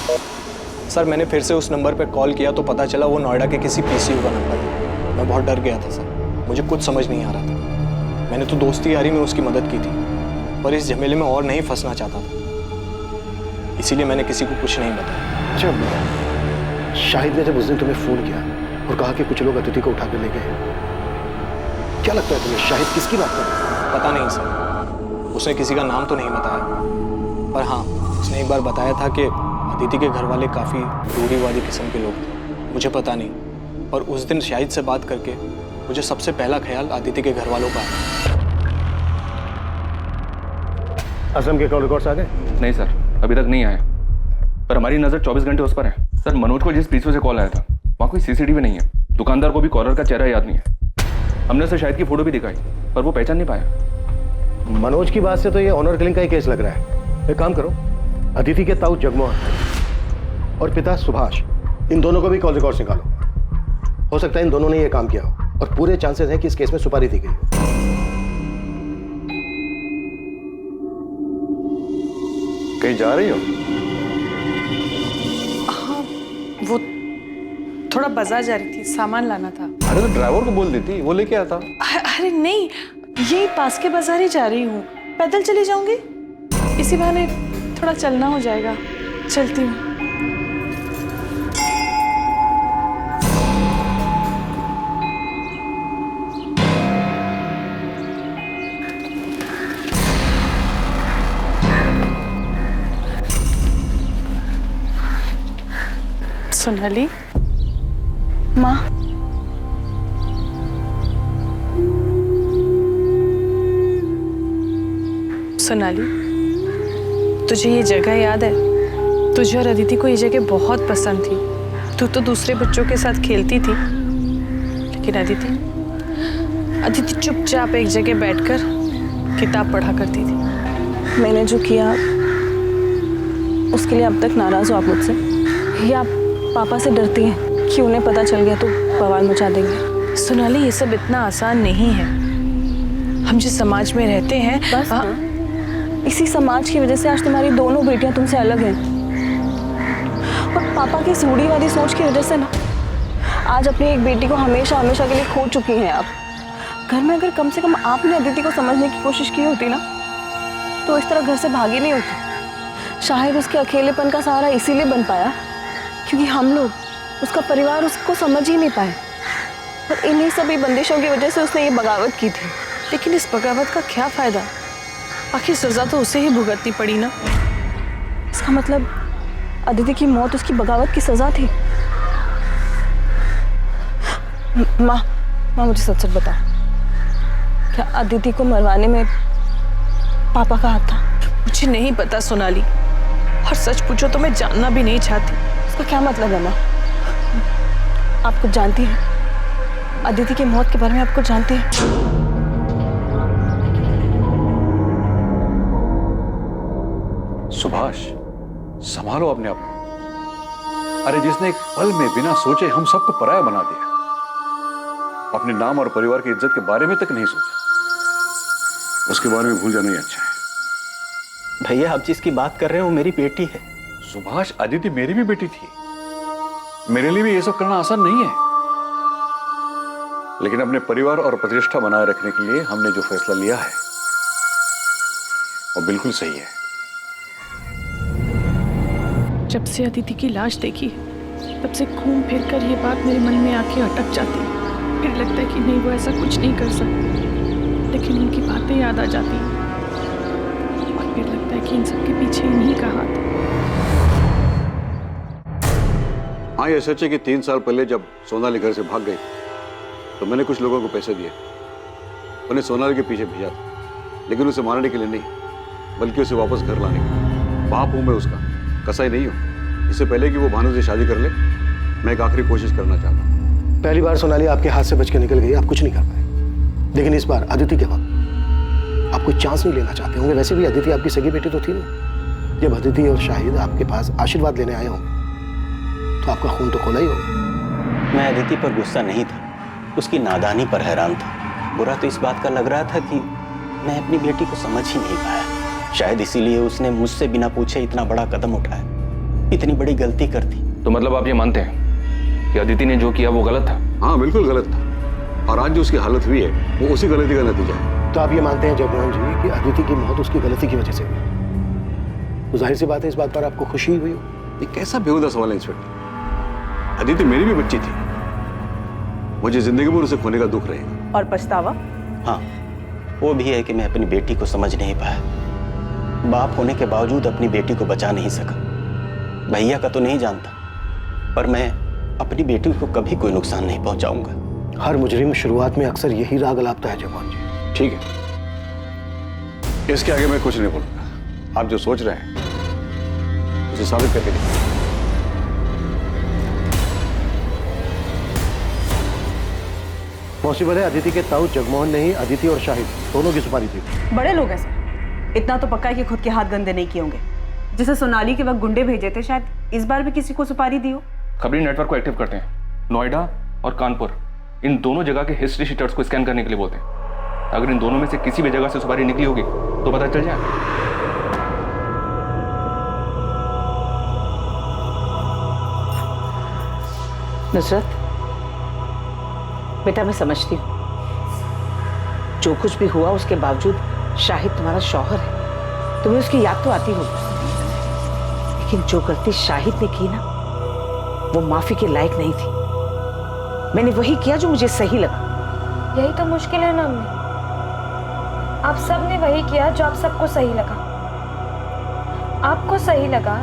सर, मैंने फिर से उस नंबर पर कॉल किया तो पता चला वो नोएडा के किसी पीसीयू का नंबर है। मैं बहुत डर गया था सर। मुझे कुछ समझ नहीं आ रहा था। मैंने तो दोस्ती यारी में उसकी मदद की थी पर इस झमेले में और नहीं फंसना चाहता था, इसीलिए मैंने किसी को कुछ नहीं बताया। अच्छा, शाहिद ने जब उस दिन तुम्हें फ़ोन किया और कहा कि कुछ लोग अदिति को उठा के ले गए, क्या लगता है तुम्हें शाहिद किसकी बात कर रहा है? पता नहीं सर, उसने किसी का नाम तो नहीं बताया पर हाँ, उसने एक बार बताया था कि अदिति के घर वाले काफ़ी रूढ़िवादी किस्म के लोग थे। मुझे पता नहीं और उस दिन शाहिद से बात करके मुझे सबसे पहला ख्याल अदिति के घर वालों का आया। असम के कॉल रिकॉर्ड्स आ गए? नहीं सर, अभी तक नहीं आए, पर हमारी नज़र 24 घंटे उस पर है। सर, मनोज को जिस पीछे से कॉल आया था वहाँ कोई सीसीटीवी नहीं है। दुकानदार को भी कॉलर का चेहरा याद नहीं है। हमने उसे शाहिद की फोटो भी दिखाई पर वो पहचान नहीं पाया। मनोज की बात से तो ये ऑनर किलिंग का ही केस लग रहा है। एक काम करो, अदिति के ताऊ जगमोहन और पिता सुभाष, इन दोनों को भी कॉल रिकॉर्ड्स निकालो। हो सकता है इन दोनों ने ये काम किया हो और पूरे चांसेस हैं कि इस केस में सुपारी दी गई हो। कहीं जा रही हो? हाँ, वो थोड़ा बाजार जा रही थी, सामान लाना था। अरे तो ड्राइवर को बोल देती, वो लेके आता। अरे नहीं, यही पास के बाजार ही जा रही हूँ, पैदल चली जाऊंगी। इसी बहाने थोड़ा चलना हो जाएगा। चलती हूँ। सोनाली, माँ, सोनाली, तुझे ये जगह याद है? तुझे और अदिति को ये जगह बहुत पसंद थी। तू तो दूसरे बच्चों के साथ खेलती थी, लेकिन अदिति चुपचाप एक जगह बैठकर किताब पढ़ा करती थी। मैंने जो किया उसके लिए अब तक नाराज हो आप मुझसे, या आप पापा से डरती हैं कि उन्हें पता चल गया तो बवाल मचा देंगे? सोनाली, ये सब इतना आसान नहीं है। हम जिस समाज में रहते हैं, बस इसी समाज की वजह से आज तुम्हारी दोनों बेटियां तुमसे अलग हैं। और पापा की रूढ़िवादी सोच की वजह से ना आज अपनी एक बेटी को हमेशा हमेशा के लिए खो चुकी हैं आप। घर में अगर कम से कम आपने अदिति को समझने की कोशिश की होती ना तो इस तरह घर से भागी नहीं होती। शायद उसके अकेलेपन का सहारा इसीलिए बन पाया क्योंकि हम लोग उसका परिवार उसको समझ ही नहीं पाए और इन्हीं सभी बंदिशों की वजह से उसने ये बगावत की थी। लेकिन इस बगावत का क्या फायदा? आखिर सजा तो उसे ही भुगतनी पड़ी ना। इसका मतलब अदिति की मौत उसकी बगावत की सजा थी। माँ मुझे सच सच बता, क्या अदिति को मरवाने में पापा का हाथ था? मुझे नहीं पता सोनाली, और सच पूछो तो मैं जानना भी नहीं चाहती। इसका क्या मतलब है माँ? आप कुछ जानती हैं? अदिति की मौत के बारे में आप कुछ जानती हैं? सुभाष, संभालो अपने आप को। अरे जिसने एक पल में बिना सोचे हम सबको पराया बना दिया, अपने नाम और परिवार की इज्जत के बारे में तक नहीं सोचा, उसके बारे में भूल जाना ही अच्छा है। भैया आप जिसकी बात कर रहे हो मेरी बेटी है। सुभाष, अदिति मेरी भी बेटी थी। मेरे लिए भी ये सब करना आसान नहीं है, लेकिन अपने परिवार और प्रतिष्ठा बनाए रखने के लिए हमने जो फैसला लिया है वो बिल्कुल सही है। जब से अदिति की लाश देखी तब से घूम फिर कर ये बात मेरे मन में आके अटक जाती है। फिर लगता है कि नहीं, वो ऐसा कुछ नहीं कर सकते, लेकिन उनकी बातें याद आ जाती हैं और फिर लगता है कि इन सब के पीछे इन्हीं का हाथ है। हाँ, ये सच है कि 3 साल पहले जब सोनाली घर से भाग गई तो मैंने कुछ लोगों को पैसे दिए, उन्हें सोनाली के पीछे भेजा था, लेकिन उसे मारने के लिए नहीं, बल्कि उसे वापस घर लाने के लिए। बाप हूं मैं उसका, कसाई नहीं हूं। इससे पहले कि वो भानु से शादी कर ले, मैं एक आखिरी कोशिश करना चाहता हूं। पहली बार सोनाली आपके हाथ से बच के निकल गई, आप कुछ नहीं कर पाए, लेकिन इस बार अदिति के वक्त आप कोई चांस नहीं लेना चाहते होंगे। वैसे भी अदिति आपकी सगी बेटी तो थी नहीं। जब अदिति और शाहिद आपके पास आशीर्वाद लेने आए होंगे तो आपका खून तो खोला ही होगा। मैं अदिति पर गुस्सा नहीं था, उसकी नादानी पर हैरान था। बुरा तो इस बात का लग रहा था कि मैं अपनी बेटी को समझ ही नहीं पाया। शायद इसीलिए उसने मुझसे बिना पूछे इतना बड़ा कदम उठाया, इतनी बड़ी गलती कर दी। तो मतलब आप ये मानते हैं कि अदिति ने जो किया वो गलत था? हाँ, बिल्कुल गलत था, और आज जो उसकी हालत हुई है वो उसी गलती का नतीजा है। तो आप ये मानते हैं जगमोहन जी कि अदिति की मौत उसकी गलती की वजह से हुई? तो जाहिर सी बात है इस बात पर आपको खुशी हुई हो। ये कैसा बेहुदा सवाल है इंस्पेक्टर? अदिति मेरी भी बच्ची थी, मुझे जिंदगी भर उसे खोने का दुख रहेगा। और पछतावा? हाँ, वो भी है कि मैं अपनी बेटी को समझ नहीं पाया। बाप होने के बावजूद अपनी बेटी को बचा नहीं सका। भैया का तो नहीं जानता, पर मैं अपनी बेटी को कभी कोई नुकसान नहीं पहुंचाऊंगा। हर मुजरिम शुरुआत में अक्सर यही राग अलापता है जगमोहन जी। ठीक है, इसके आगे मैं कुछ नहीं बोलूंगा। आप जो सोच रहे हैं उसे साबित करके दिखाइए। पॉसिबल है अदिति के ताऊ जगमोहन ने ही अदिति और शाहिद दोनों की सुपारी दी। बड़े लोग हैं सर, इतना तो पक्का है कि खुद के हाथ गंदे नहीं किए होंगे। जिसे सोनाली के वक्त गुंडे भेजे थे, शायद इस बार भी किसी को सुपारी दी हो। खबरी नेटवर्क को एक्टिव करते हैं, नोएडा और कानपुर, इन दोनों जगह के हिस्ट्री शीटर्स को स्कैन करने के लिए बोलते हैं। अगर इन दोनों में से किसी भी जगह से सुपारी निकली होगी तो पता चल जाए। नुसरत बेटा, मैं समझती हूँ जो कुछ भी हुआ उसके बावजूद शाहिद तुम्हारा शौहर है, तुम्हें उसकी याद तो आती होगी, लेकिन जो गलती शाहिद ने की ना वो माफी के लायक नहीं थी। मैंने वही किया जो मुझे सही लगा। यही तो मुश्किल है ना अम्मी, आप सब ने वही किया जो आप सबको सही लगा। आपको सही लगा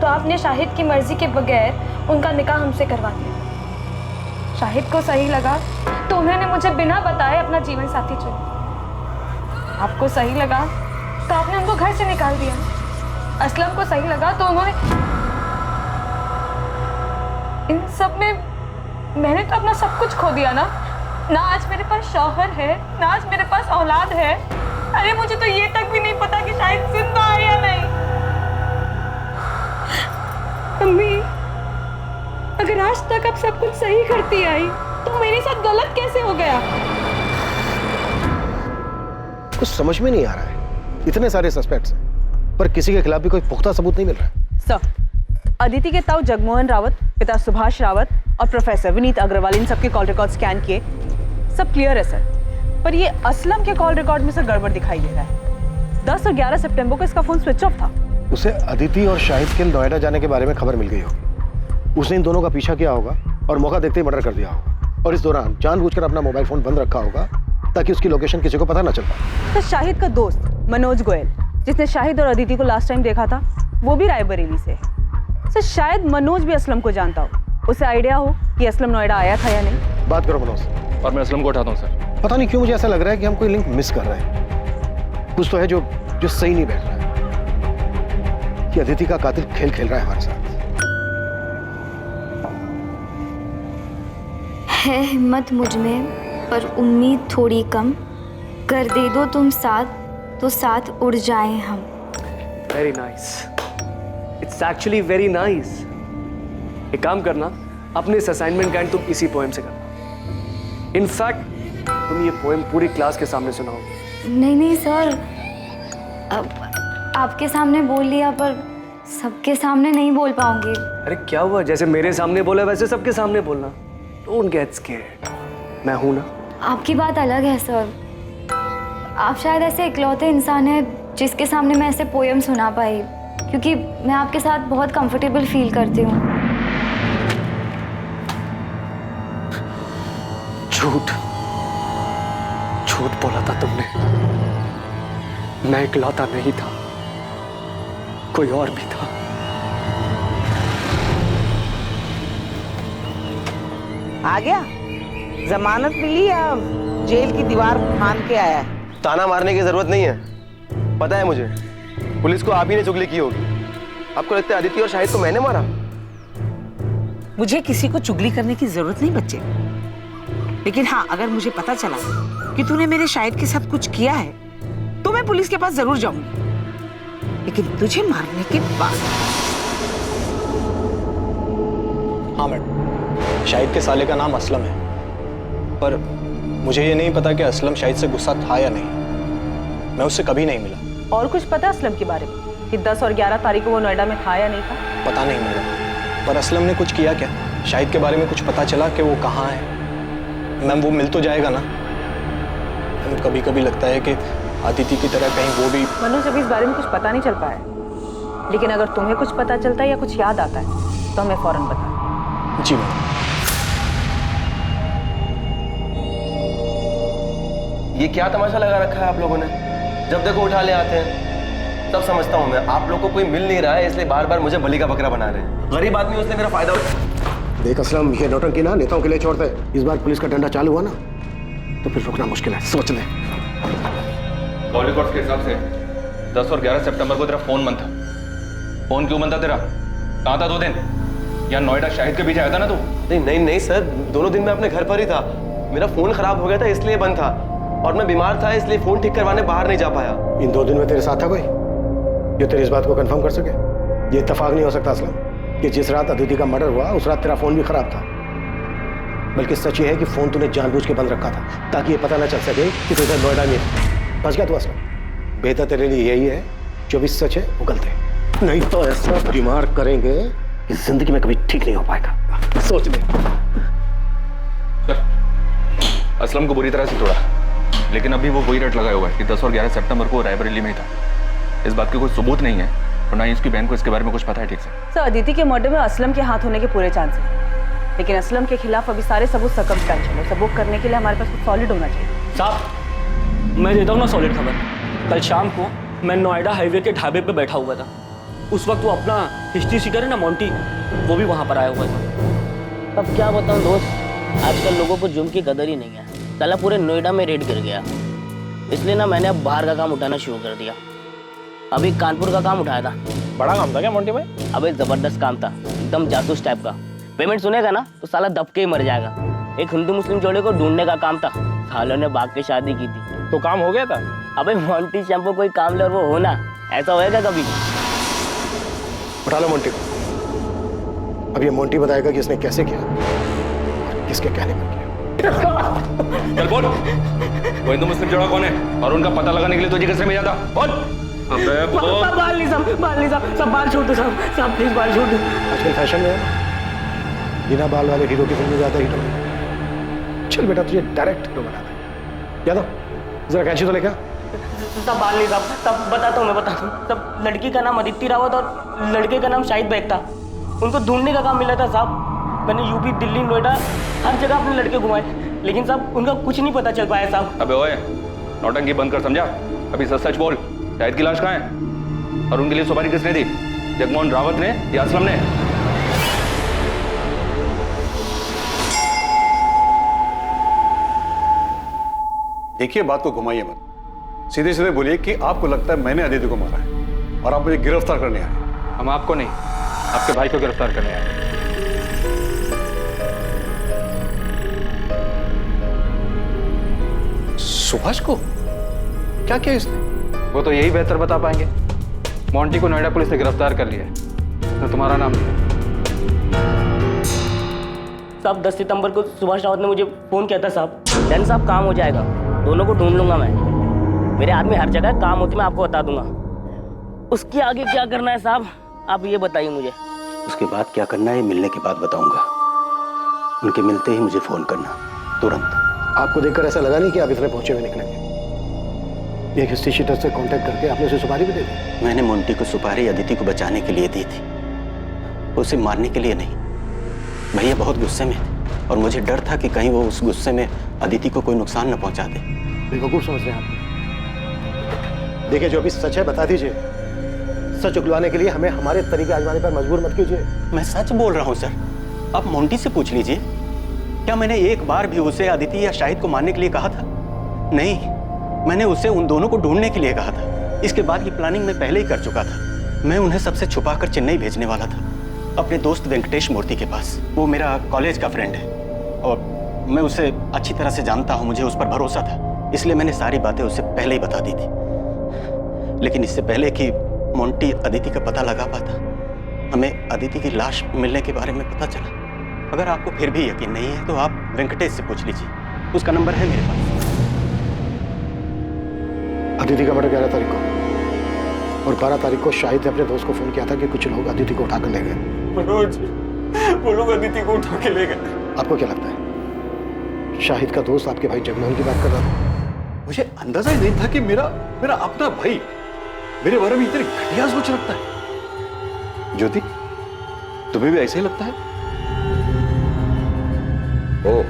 तो आपने शाहिद की मर्जी के बगैर उनका निकाह हमसे करवा दिया। शाहिद को सही लगा तो उन्होंने मुझे बिना बताए अपना जीवन साथी चुना। आपको सही लगा तो आपने उनको घर से निकाल दिया। असलम को सही लगा तो उन्होंने, इन सब में मैंने तो अपना सब कुछ खो दिया ना। ना आज मेरे पास शौहर है, ना आज मेरे पास औलाद है। अरे मुझे तो ये तक भी नहीं पता कि शायद जिंदा है या नहीं। अम्मी, अगर आज तक आप सब कुछ सही करती आई तो मेरे साथ गलत कैसे हो गया? कुछ समझ में नहीं आ रहा है। इतने सारे सस्पेक्ट्स हैं पर किसी के खिलाफ भी कोई पुख्ता सबूत नहीं मिल रहा है। सर, अदिति के ताऊ जगमोहन रावत, पिता सुभाष रावत और प्रोफेसर विनीत अग्रवाल, इन सबके कॉल रिकॉर्ड स्कैन किए, सब क्लियर है सर। पर ये असलम के कॉल रिकॉर्ड में सर गड़बड़ दिखाई दे रहा है। 10 और 11 सितंबर को इसका फोन स्विच ऑफ था। उसे अदिति और शाहिद के नोएडा जाने के बारे में खबर मिल गई होगी। उसने इन दोनों का पीछा किया होगा और मौका देखते ही मर्डर कर दिया होगा, और इस दौरान जानबूझकर अपना मोबाइल फोन बंद रखा होगा ताकि उसकी लोकेशन किसी को पता ना चल पाए। तो शाहिद का दोस्त मनोज गोयल, जिसने शाहिद और अदिति को लास्ट टाइम देखा था, वो भी रायबरेली से है। सर शायद मनोज भी असलम को जानता हो, उसे आइडिया हो कि असलम नोएडा आया था या नहीं। बात करो मनोज। और मैं असलम को उठाता हूँ सर। पता नहीं क्यों मुझे ऐसा लग रहा है कि हम कोई लिंक मिस कर रहे हैं। कुछ तो है जो सही नहीं बैठ रहा है कि अदिति का कातिल खेल रहा है हमारे साथ। है हिम्मत मुझ में पर उम्मीद थोड़ी कम, कर दे दो तुम साथ तो साथ उड़ जाएं हम। Very nice, it's actually very nice. एक काम करना, अपने इस असाइनमेंट का एंड तुम इसी पोएम से करना। इनफैक्ट तुम ये पोएम पूरी क्लास के सामने सुनाओगे। नहीं सर, अब आपके सामने बोल लिया पर सबके सामने नहीं बोल पाऊंगी। अरे क्या हुआ, जैसे मेरे सामने बोला वैसे सबके सामने बोलना। डोंट गेट स्कैर्ड, मैं हूं ना। आपकी बात अलग है सर, आप शायद ऐसे इकलौते इंसान हैं जिसके सामने मैं ऐसे पोयम सुना पाई, क्योंकि मैं आपके साथ बहुत कंफर्टेबल फील करती हूँ। झूठ बोला था तुमने। मैं इकलौता नहीं था, कोई और भी था। आ गया? जमानत मिली या जेल की दीवार फांद के आया है? ताना मारने की जरूरत नहीं है, पता है मुझे। पुलिस को आप ही ने चुगली की होगी। आपको लगता है अदिति और शाहिद को मैंने मारा? मुझे किसी को चुगली करने की जरूरत नहीं बच्चे, लेकिन हाँ, अगर मुझे पता चला कि तूने मेरे शाहिद के साथ कुछ किया है तो मैं पुलिस के पास जरूर जाऊंगी, लेकिन तुझे मारने के बाद। हाँ मैडम, शाहिद के साले का नाम असलम है, पर मुझे ये नहीं पता कि असलम शाहिद से गुस्सा था या नहीं। मैं उससे कभी नहीं मिला। और कुछ पता असलम के बारे में कि 10 और 11 तारीख को वो नोएडा में था या नहीं था? पता नहीं मैडम, पर असलम ने कुछ किया क्या? शाहिद के बारे में कुछ पता चला कि वो कहाँ है? मैम वो मिल तो जाएगा ना? कभी कभी लगता है कि अदिति की तरह कहीं वो भी। मनोज, अभी इस बारे में कुछ पता नहीं चल पाया, लेकिन अगर तुम्हें कुछ पता चलता है या कुछ याद आता है तो हमें फौरन बता। जी मैम। ये क्या तमाशा लगा रखा है आप लोगों ने? जब देखो उठा ले आते हैं। तब समझता हूँ मैं, आप लोग को कोई मिल नहीं रहा है इसलिए बार बार मुझे बलि का बकरा बना रहे हैं। गरीब आदमी, उसने मेरा फायदा देख असलम, ये नौटंकी ना नेताओं के लिए छोड़ते हैं। इस बार पुलिस का डंडा चालू हुआ ना तो फिर रुकना मुश्किल है, सोच ले। कॉल रिकॉर्ड्स के हिसाब से 10 और 11 सितंबर को तेरा फोन बंद था। फोन क्यों बंद था तेरा? कहाँ था 2 दिन? यहाँ नोएडा शाहिद के पीछे आया था ना तू? नहीं सर, दोनों दिन मैं अपने घर पर ही था। मेरा फोन खराब हो गया था इसलिए बंद था, और मैं बीमार था इसलिए फोन ठीक करवाने बाहर नहीं जा पाया। इन 2 दिन में तेरे साथ था कोई जो तेरी इस बात को कंफर्म कर सके? ये इत्तेफाक नहीं हो सकता असलम कि जिस रात अदिति का मर्डर हुआ उस रात तेरा फोन भी खराब था। बल्कि सच ये है कि फोन तूने जानबूझ के बंद रखा था ताकि ये पता ना चल सके कि तू इधर नोएडा में बच गया तू असलम। बेहतर तेरे लिए यही है जो भी सच है वो गलत है, नहीं तो ऐसा बीमार करेंगे कि जिंदगी में कभी ठीक नहीं हो पाएगा। सोच ले। असलम को बुरी तरह से तोड़ा, लेकिन अभी वो वही रट लगाया हुआ है कि 10 और 11 सितंबर को रायबरेली में ही था। इस बात के कोई सबूत नहीं है और ना ही उसकी बहन को इसके बारे में कुछ पता है ठीक से। सर, अदिति के मर्डर में असलम के हाथ होने के पूरे चांस हैं, लेकिन असलम के खिलाफ अभी सारे सबूत सर्कमस्टेंशियल है। सबूत करने के लिए हमारे पास कुछ सॉलिड होना चाहिए। साहब, मैं देता हूँ ना सॉलिड खबर। कल शाम को मैं नोएडा हाईवे के ढाबे पे बैठा हुआ था। उस वक्त वो अपना हिस्ट्री सीटर है ना मोंटी, वो भी वहाँ पर आया हुआ था। अब क्या बताऊँ दोस्त, आजकल लोगों को जुर्म की कदर ही नहीं है। साला पूरे नोएडा में रेड गिर गया, इसलिए ना मैंने अब बाहर का काम उठाना शुरू कर दिया। अभी कानपुर का काम उठाया था। बड़ा काम था क्या मोंटी भाई? अबे जबरदस्त काम था, एकदम जासूस टाइप का। पेमेंट सुनेगा ना तो साला दब के ही मर जाएगा। एक हिंदू मुस्लिम जोड़े को ढूंढने का काम था। सालों ने भाग के शादी की थी। तो काम हो गया था? अबे मोंटी शैम्पू कोई काम ले और वो होना, ऐसा होएगा कभी? उठा लो मोंटी को। अब ये मोंटी बताएगा कि इसने कैसे किया, किसके कहने पर किया। चल बोल, वो हिंदू मुस्लिम जोड़ा कौन है और उनका पता लगाने के लिए तुझे किसने भेजा था? बोल। अबे बोल। बाल नहीं साहब, सब बाल छोड़ दो साहब, प्लीज बाल छोड़ दो। आजकल फैशन में है बिना बाल वाले हीरो की फिल्म ज्यादा हिट हो। चल बेटा, तुझे डायरेक्ट हीरो बनाता है। यादव, जरा कैंची तो लेकर। सब बाल नहीं साहब, तब बताता हूँ मैं, बताता हूँ। तब लड़की का नाम अदिति रावत और लड़के का नाम शाहिद बेग था। उनको ढूंढने का काम मिला था साहब। मैंने यूपी, दिल्ली, नोएडा हर जगह अपने लड़के घुमाए, लेकिन साहब उनका कुछ नहीं पता चल पाया साहब। अबे ओए, नौटंकी बंद कर, समझा? अभी सच सच बोल, शाहिद की लाश कहाँ है? और उनके लिए सुपारी किसने दी? जगमोहन रावत ने या असलम ने? देखिए, बात को घुमाइए मत, सीधे सीधे बोलिए कि आपको लगता है मैंने अदिति को मारा है और आप मुझे गिरफ्तार करने आए। हम आपको नहीं, आपके भाई को गिरफ्तार करने आए। सुभाष को क्या किया इसने? वो तो यही बेहतर बता पाएंगे। मोंटी को नोएडा पुलिस ने गिरफ्तार कर लिया है, उसने तुम्हारा नाम लिया। साहब 10 सितंबर को सुभाष रावत ने मुझे फोन किया था साहब। डन साहब, काम हो जाएगा, दोनों को ढूंढ लूंगा मैं। मेरे आदमी हर जगह काम होती, मैं आपको बता दूंगा। उसके आगे क्या करना है साहब, आप ये बताइए मुझे। उसके बाद क्या करना है मिलने के बाद बताऊंगा। उनके मिलते ही मुझे फोन करना, तुरंत। आपको देखकर ऐसा लगा नहीं कि आप इतने पहुंचे हुए निकलेंगे। एक हिस्ट्री शीटर से कांटेक्ट करके आपने उसे सुपारी भी दे दी? मैंने मोंटी को सुपारी अदिति को बचाने के लिए दी थी, उसे मारने के लिए नहीं। भैया बहुत गुस्से में थे और मुझे डर था कि कहीं वो उस गुस्से में अदिति को कोई नुकसान न पहुंचा दे। बेवकूफ समझ रहे हैं आप। देखिए, जो अभी सच है बता दीजिए। सच उगलवाने के लिए हमें हमारे तरीके आजमाने पर मजबूर मत कीजिए। मैं सच बोल रहा हूँ सर, आप मोंटी से पूछ लीजिए। क्या मैंने एक बार भी उसे अदिति या शाहिद को मारने के लिए कहा था? नहीं, मैंने उसे उन दोनों को ढूंढने के लिए कहा था। इसके बाद की प्लानिंग मैं पहले ही कर चुका था। मैं उन्हें सबसे छुपाकर चेन्नई भेजने वाला था, अपने दोस्त वेंकटेश मूर्ति के पास। वो मेरा कॉलेज का फ्रेंड है और मैं उसे अच्छी तरह से जानता हूँ, मुझे उस पर भरोसा था, इसलिए मैंने सारी बातें उसे पहले ही बता दी थी। लेकिन इससे पहले कि मोंटी अदिति का पता लगा पाता, हमें अदिति की लाश मिलने के बारे में पता चला। अगर आपको फिर भी यकीन नहीं है तो आप वेंकटेश से पूछ लीजिए, उसका नंबर है मेरे पास। अदिति का मर्डर 11 तारीख को और 12 तारीख को शाहिद ने अपने दोस्त को फोन किया था कि कुछ लोग अदिति को उठाकर ले गए। मनोज, वो लोग अदिति को उठा के ले गए। आपको क्या लगता है शाहिद का दोस्त आपके भाई जगमोहन की बात कर रहा था? मुझे अंदाजा ही नहीं था कि मेरा अपना भाई मेरे बारे में इतनी घटिया सोच रखता है। ज्योति, तुम्हें भी ऐसा ही लगता है? ओह,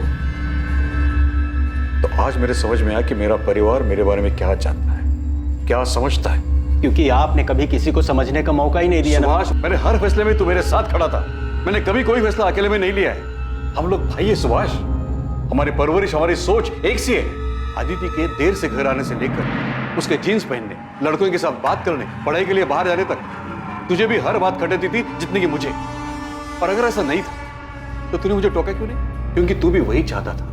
तो आज मेरे समझ में आया कि मेरा परिवार मेरे बारे में क्या जानता है, क्या समझता है। क्योंकि आपने कभी किसी को समझने का मौका ही नहीं दिया ना। सुभाष, मैंने हर फैसले में तू मेरे साथ खड़ा था। मैंने कभी कोई फैसला अकेले में नहीं लिया है। हम लोग भाई है सुभाष, हमारी परवरिश, हमारी सोच एक सी है। अदिति के देर से घर आने से लेकर उसके जीन्स पहनने, लड़कों के साथ बात करने, पढ़ाई के लिए बाहर जाने तक तुझे भी हर बात खटेती थी जितनी कि मुझे। और अगर ऐसा नहीं था तो तूने मुझे टोका क्यों नहीं? क्योंकि तू भी वही चाहता था।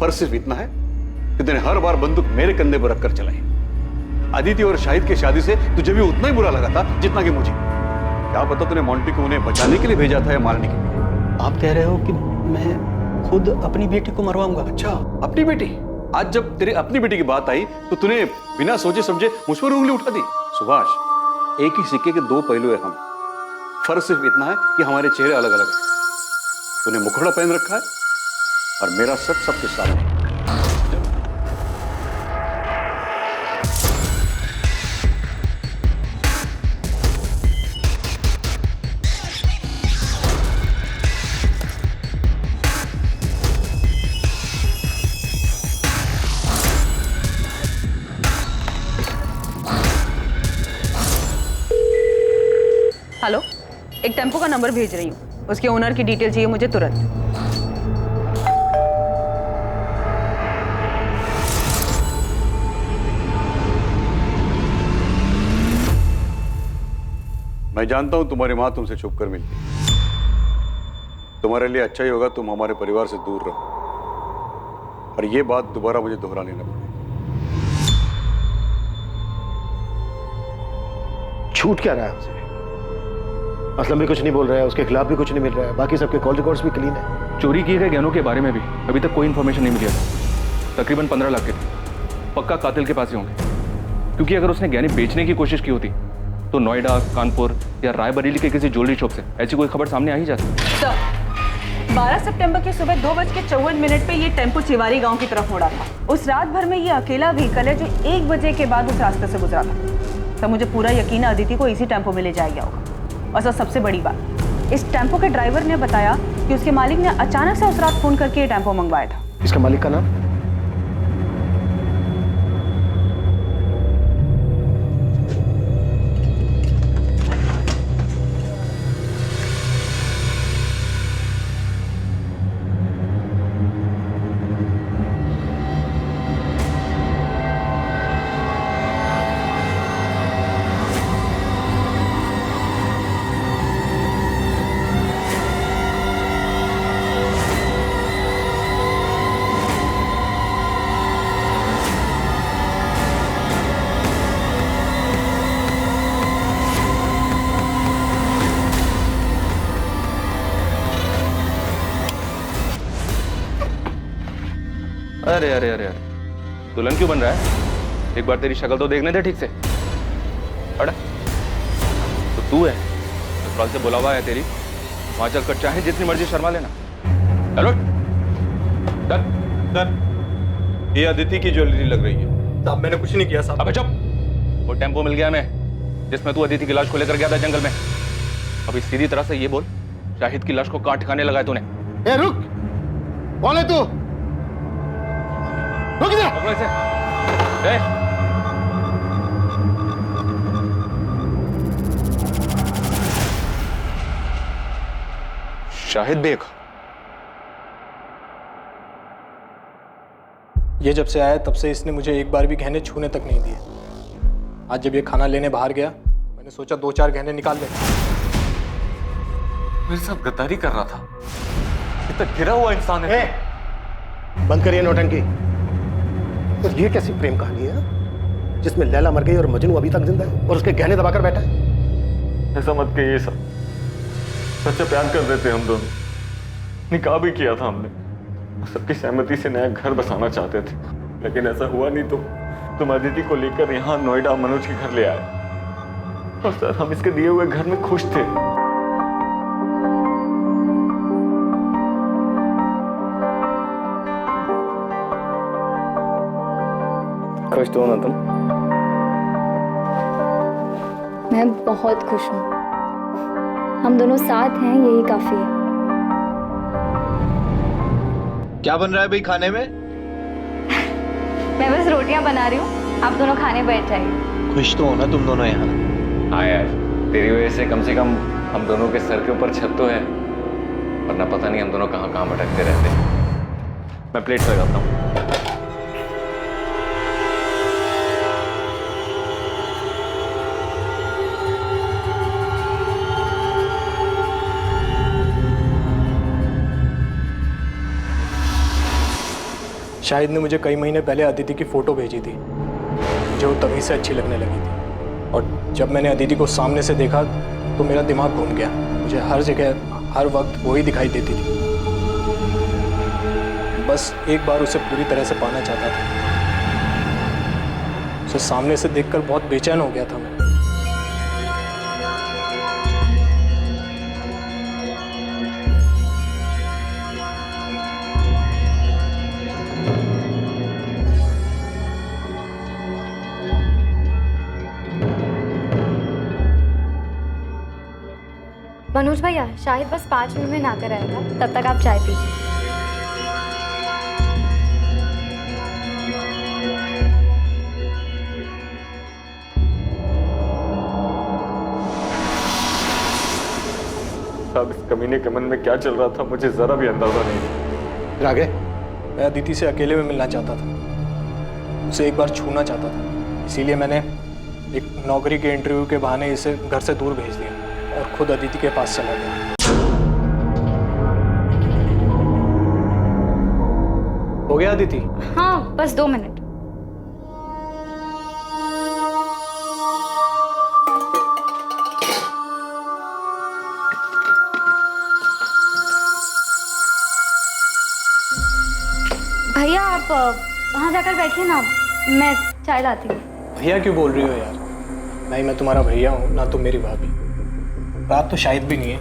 फर्क सिर्फ इतना है कि तूने हर बार बंदूक मेरे कंधे पर रखकर चलाई। अदिति और शाहिद की शादी से तुझे भी उतना ही बुरा लगा था जितना कि मुझे। क्या पता तूने मोंटी को उन्हें बचाने के लिए भेजा था या मारने के लिए। आप कह रहे हो कि मैं खुद अपनी बेटी को मरवाऊंगा? अच्छा, अपनी बेटी? आज जब तेरी अपनी बेटी की बात आई तो तूने बिना सोचे समझे मुझ पर उंगली उठा दी। सुभाष, एक ही सिक्के के दो पहलू है हम। फर्क सिर्फ इतना है कि हमारे चेहरे अलग अलग हैं। तूने मुखौड़ा पहन रखा है और मेरा सच सबके सामने। हेलो, एक टेम्पो का नंबर भेज रही हूँ, उसके ओनर की डिटेल चाहिए मुझे तुरंत। मैं जानता हूं तुम्हारी मां तुमसे छुप कर मिलती है। तुम्हारे लिए अच्छा ही होगा तुम हमारे परिवार से दूर रहो और ये बात दोबारा मुझे दोहरानी न पड़े। छूट क्या रहा है हमसे? असलम भी कुछ नहीं बोल रहा है, उसके खिलाफ भी कुछ नहीं मिल रहा है, बाकी सबके कॉल रिकॉर्ड्स भी क्लीन है। चोरी किए गए गहनों के बारे में भी अभी तक कोई इन्फॉर्मेशन नहीं मिली है। तकरीबन 15 लाख के थे, पक्का कातिल के पास ही होंगे। क्योंकि अगर उसने गहने बेचने की कोशिश की होती तो नोएडा, कानपुर या रायबरेली के किसी ज्वेलरी शॉप से ऐसी कोई खबर सामने आ ही जाती। 12 सितंबर की सुबह 2:54 पे ये टेम्पो चिवारी गांव की तरफ मुड़ा था। उस रात भर में ये अकेला व्हीकल है जो 1 बजे के बाद उस रास्ते से गुजरा था। तब मुझे पूरा यकीन है अदिति को इसी टेम्पो में ले जाया गया होगा। और सर सबसे बड़ी बात, इस टेम्पो के ड्राइवर ने बताया कि उसके मालिक ने अचानक से उस रात फोन करके ये टेम्पो मंगवाया था। इसका मालिक का नाम? अरे अरे अरे अरे, दुल्हन क्यों बन रहा है? एक बार तेरी शक्ल तो देखने दे ठीक से। अड़ा तो तू है, ससुराल से बुलावा है तेरी, वहां चलकर चाहे जितनी मर्जी शर्मा लेना। चलो सर, ये अदिति की ज्वेलरी लग रही है। साहब मैंने कुछ नहीं किया साहब। अबे चुप, वो टेम्पो मिल गया हमें जिसमें तू अदिति की लाश को लेकर गया था जंगल में। अभी सीधी तरह से ये बोल, शाहिद की लाश को कहां ठिकाने लगाया तूने? ए रुक, कौन है तू? रुक इधर। पकड़ो इसे। ए! शाहिद बेग, ये जब से आया तब से इसने मुझे एक बार भी गहने छूने तक नहीं दिए। आज जब ये खाना लेने बाहर गया, मैंने सोचा 2-4 गहने निकाल ले। मेरे साथ गद्दारी कर रहा था। इतना गिरा हुआ इंसान है। बंद करिए नौटंकी। तो ये कैसी प्रेम कहानी है जिसमें लैला मर गई और मजनू अभी तक जिंदा है और उसके गहने दबाकर बैठा है? ऐसा मत कहिए सर, सच्चा प्यार कर रहे थे हम दोनों, निकाह भी किया था हमने, सबकी सहमति से नया घर बसाना चाहते थे, लेकिन ऐसा हुआ नहीं तो तुम अदिति को लेकर यहाँ नोएडा मनोज के घर ले आए। और सर हम इसके दिए हुए घर में खुश थे। खुश तो हो ना तुम? मैं बहुत खुश हूँ। हम दोनों साथ हैं, यही काफी है। क्या बन रहा है भाई खाने में? मैं बस रोटियां बना रही हूँ, आप दोनों खाने बैठ जाइए। खुश तो हो ना तुम दोनों यहाँ? हाँ यार, तेरी वजह से कम हम दोनों के सर के ऊपर छत तो है, वरना पता नहीं हम दोनों कहाँ कहाँ भटकते रहते। मैं प्लेट लगाता हूँ। शाहिद ने मुझे कई महीने पहले अदिति की फोटो भेजी थी, मुझे वो तभी से अच्छी लगने लगी थी। और जब मैंने अदिति को सामने से देखा तो मेरा दिमाग घूम गया। मुझे हर जगह हर वक्त वो ही दिखाई देती थी। बस एक बार उसे पूरी तरह से पाना चाहता था। उसे सामने से देखकर बहुत बेचैन हो गया था मैं। मनोज भैया, शाहिद बस 5 मिनट में नहाकर आएगा, तब तक आप चाय पीजिए। साहब इस कमीने के मन में क्या चल रहा था मुझे जरा भी अंदाजा नहीं। आगे? मैं अदिति से अकेले में मिलना चाहता था, उसे एक बार छूना चाहता था। इसीलिए मैंने एक नौकरी के इंटरव्यू के बहाने इसे घर से दूर भेज दिया और खुद अदिति के पास चला गया। हो गया अदिति? हाँ, बस 2 मिनट। भैया आप वहाँ जाकर बैठिए ना, मैं चाय लाती हूँ। भैया क्यों बोल रही हो यार? नहीं मैं तुम्हारा भैया हूँ, ना तुम मेरी भाभी। बात तो शाहिद भी नहीं है।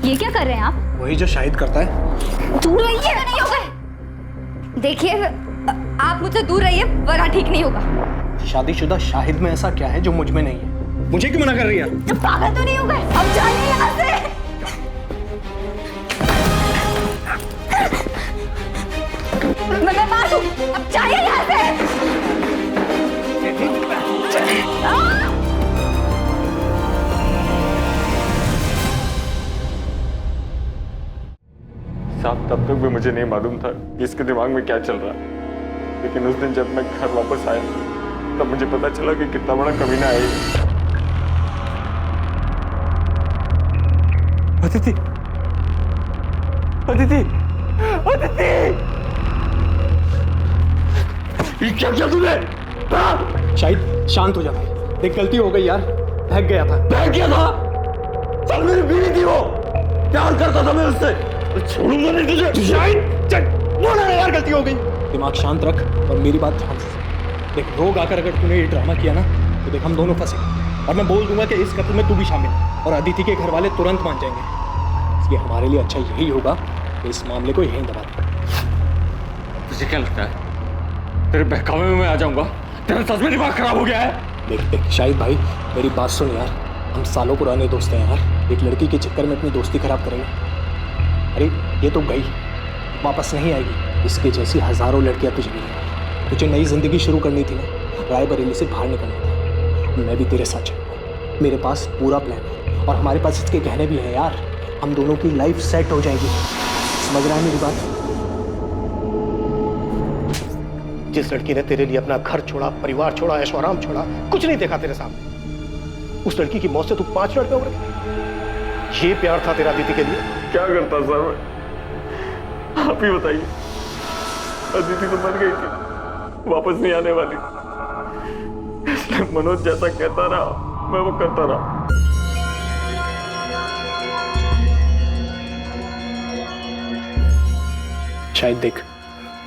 ये क्या कर रहे हैं आप? वही जो शाहिद करता है। दूर रहिए। नहीं होगा। देखिए, आप मुझसे दूर रहिए वरना ठीक नहीं होगा। शादीशुदा शाहिद में ऐसा क्या है जो मुझ में नहीं है? मुझे क्यों मना कर रही है? तो पागल तो नहीं हो गए? अब जाइए यहाँ से। मैं मार दूं। अब जाइए यहाँ से। साहब तब तक भी मुझे नहीं मालूम था कि इसके दिमाग में क्या चल रहा है, लेकिन उस दिन जब मैं घर वापस आया तब मुझे पता चला कि कितना बड़ा कमीना है ये। अदिति, अदिति, अदिति! ये क्या किया तूने? शायद शांत हो जा भाई, देख गलती हो गई यार, बहक गया था। बहक गया था? चल मेरी बीवी थी वो, प्यार करता था मैं उससे, छोड़ूंगा नहीं तुझे। शायद चल, बोला ना यार गलती हो गई। दिमाग शांत रख और मेरी बात ध्यान से सुन। देख रोग आकर अगर तूने ये ड्रामा किया ना तो देख हम दोनों फंसे, और मैं बोल दूंगा कि इस कत्ल में तू भी शामिल है और अदिति के घर वाले तुरंत मान जाएंगे। इसलिए हमारे लिए अच्छा यही होगा कि इस मामले को यहीं दबा दे। तुझे क्या लगता है तेरे बहकावे में मैं आ जाऊंगा? तेरा सच में दिमाग खराब हो गया है? देख देख शाहिद भाई, मेरी बात सुन यार, हम सालों पुराने दोस्त हैं यार, एक लड़की के चक्कर में अपनी दोस्ती खराब करेंगे? अरे ये तो गई, वापस नहीं आएगी। इसके जैसी हजारों लड़कियां तुझे मिली। तुझे नई जिंदगी शुरू करनी थी ना, रायबरेली से बाहर निकलना था। मैं भी तेरे साथ चलूंगा, मेरे पास पूरा प्लान है और हमारे पास इसके गहने भी हैं यार। हम दोनों की लाइफ सेट हो जाएगी, समझ रहा है मेरी बात? जिस लड़की ने तेरे लिए अपना घर छोड़ा, परिवार छोड़ा, ऐशो आराम छोड़ा, कुछ नहीं देखा तेरे सामने, उस लड़की की मौत से तू 5 मिनट में उड़ गया। ये प्यार था तेरा अदिति के लिए? क्या करता सर मैं? आप ही बताइए। अदिति तो मर गई थी, वापस नहीं आने वाली, इसलिए मनोज जैसा कहता रहा मैं वो करता रहा। शायद देख,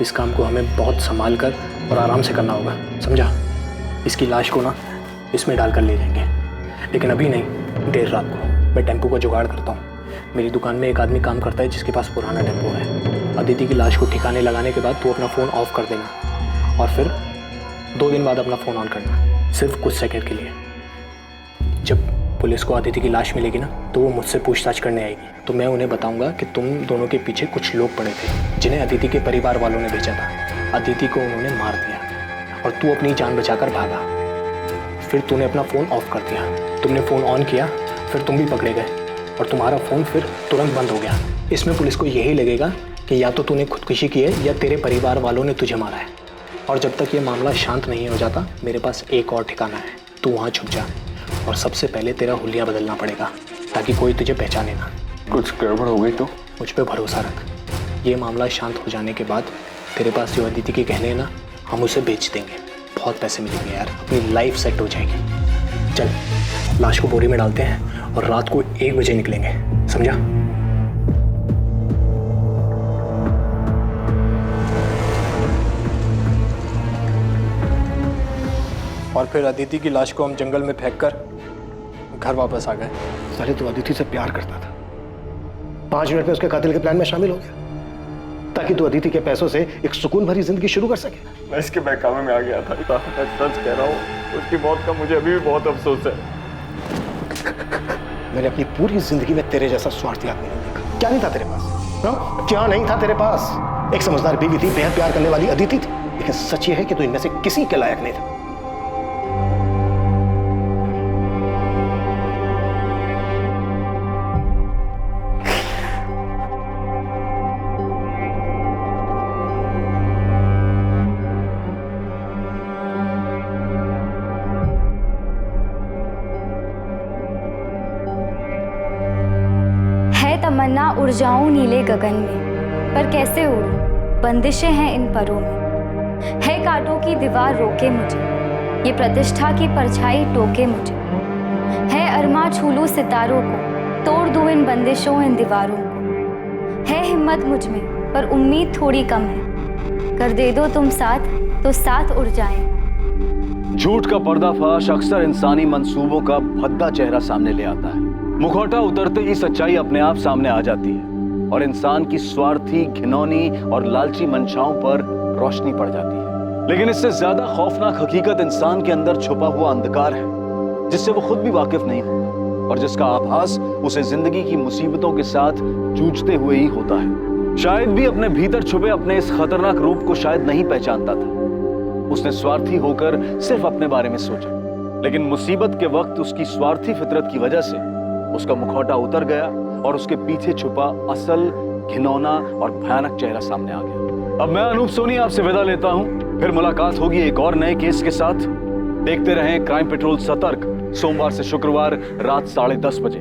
इस काम को हमें बहुत संभाल कर और आराम से करना होगा, समझा? इसकी लाश को ना इसमें डालकर ले जाएंगे, लेकिन अभी नहीं, देर रात को। मैं टेम्पो का जुगाड़ करता हूँ। मेरी दुकान में एक आदमी काम करता है जिसके पास पुराना टेम्पो है। अदिति की लाश को ठिकाने लगाने के बाद तू अपना फ़ोन ऑफ कर देना और फिर 2 दिन बाद अपना फ़ोन ऑन करना, सिर्फ कुछ सेकंड के लिए। जब पुलिस को अदिति की लाश मिलेगी ना तो वो मुझसे पूछताछ करने आएगी, तो मैं उन्हें बताऊंगा कि तुम दोनों के पीछे कुछ लोग पड़े थे जिन्हें अदिति के परिवार वालों ने भेजा था। अदिति को उन्होंने मार दिया और तू अपनी जान बचाकर भागा। फिर तूने अपना फ़ोन ऑफ कर दिया, तुमने फ़ोन ऑन किया, फिर तुम भी पकड़े गए और तुम्हारा फ़ोन फिर तुरंत बंद हो गया। इसमें पुलिस को यही लगेगा कि या तो तूने खुदकुशी की है या तेरे परिवार वालों ने तुझे मारा है। और जब तक ये मामला शांत नहीं हो जाता, मेरे पास एक और ठिकाना है, तू वहाँ छुप जा और सबसे पहले तेरा हुलिया बदलना पड़ेगा ताकि कोई तुझे पहचाने ना। कुछ गड़बड़ हो गई तो? मुझ पे भरोसा रख, ये मामला शांत हो जाने के बाद तेरे पास जो अदिति के गहने हैं ना, हम उसे बेच देंगे, बहुत पैसे मिलेंगे यार, अपनी लाइफ सेट हो जाएगी। चल लाश को बोरी में डालते हैं और रात को 1 बजे निकलेंगे, समझा? और फिर अदिति की लाश को हम जंगल में फेंककर घर वापस आ गए। साले तो अदिति से प्यार करता था, 5 मिनट में उसके कातिल के प्लान में शामिल हो गया ताकि तू अदिति के पैसों से एक सुकून भरी जिंदगी शुरू कर सके। मैं इसके बहकावे में आ गया था, मैं सच कह रहा हूँ, उसकी मौत का मुझे अभी भी बहुत अफसोस है। मैंने अपनी पूरी जिंदगी में तेरे जैसा स्वार्थी आदमी नहीं देखा। क्या नहीं था तेरे पास? हाँ? क्या नहीं था तेरे पास? एक समझदार बीवी थी, बेहद प्यार करने वाली अदिति थी, लेकिन सच ये है कि तू इनमें से किसी के लायक नहीं था। तमन्ना उड़ जाऊं नीले गगन में, पर कैसे उड़ूं, बंदिशें हैं इन परों में। है कांटों की दीवार रोके मुझे, ये प्रतिष्ठा की परछाई टोके मुझे। है अरमा छू लूं सितारों को, तोड़ दूं इन बंदिशों इन दीवारों को। है हिम्मत मुझ में पर उम्मीद थोड़ी कम है, कर दे दो तुम साथ तो साथ उड़ जाएं। झूठ का पर्दाफाश अक्सर इंसानी मंसूबों का भद्दा चेहरा सामने ले आता है। मुखौटा उतरते ही सच्चाई अपने आप सामने आ जाती है और इंसान की स्वार्थी, घिनौनी और लालची मंशाओं पर रोशनी पड़ जाती है। लेकिन इससे ज्यादा खौफनाक हकीकत इंसान के अंदर छुपा हुआ अंधकार है, जिससे वो खुद भी वाकिफ नहीं होता और जिसका आभास उसे जिंदगी की मुसीबतों के साथ जूझते हुए ही होता है। शाहिद भी अपने भीतर छुपे अपने इस खतरनाक रूप को शायद नहीं पहचानता था। उसने स्वार्थी होकर सिर्फ अपने बारे में सोचा, लेकिन मुसीबत के वक्त उसकी स्वार्थी फितरत की वजह से उसका मुखौटा उतर गया और उसके पीछे छुपा असल घिनौना और भयानक चेहरा सामने आ गया। अब मैं अनूप सोनी आपसे विदा लेता हूं, फिर मुलाकात होगी एक और नए केस के साथ। देखते रहें क्राइम पेट्रोल सतर्क, सोमवार से शुक्रवार रात 10:30 बजे।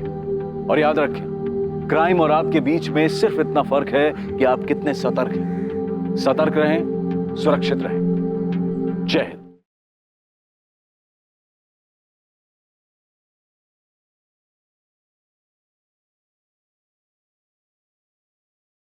और याद रखें, क्राइम और आपके बीच में सिर्फ इतना फर्क है कि आप कितने सतर्क हैं। सतर्क रहें, सुरक्षित रहें। जय हिंद।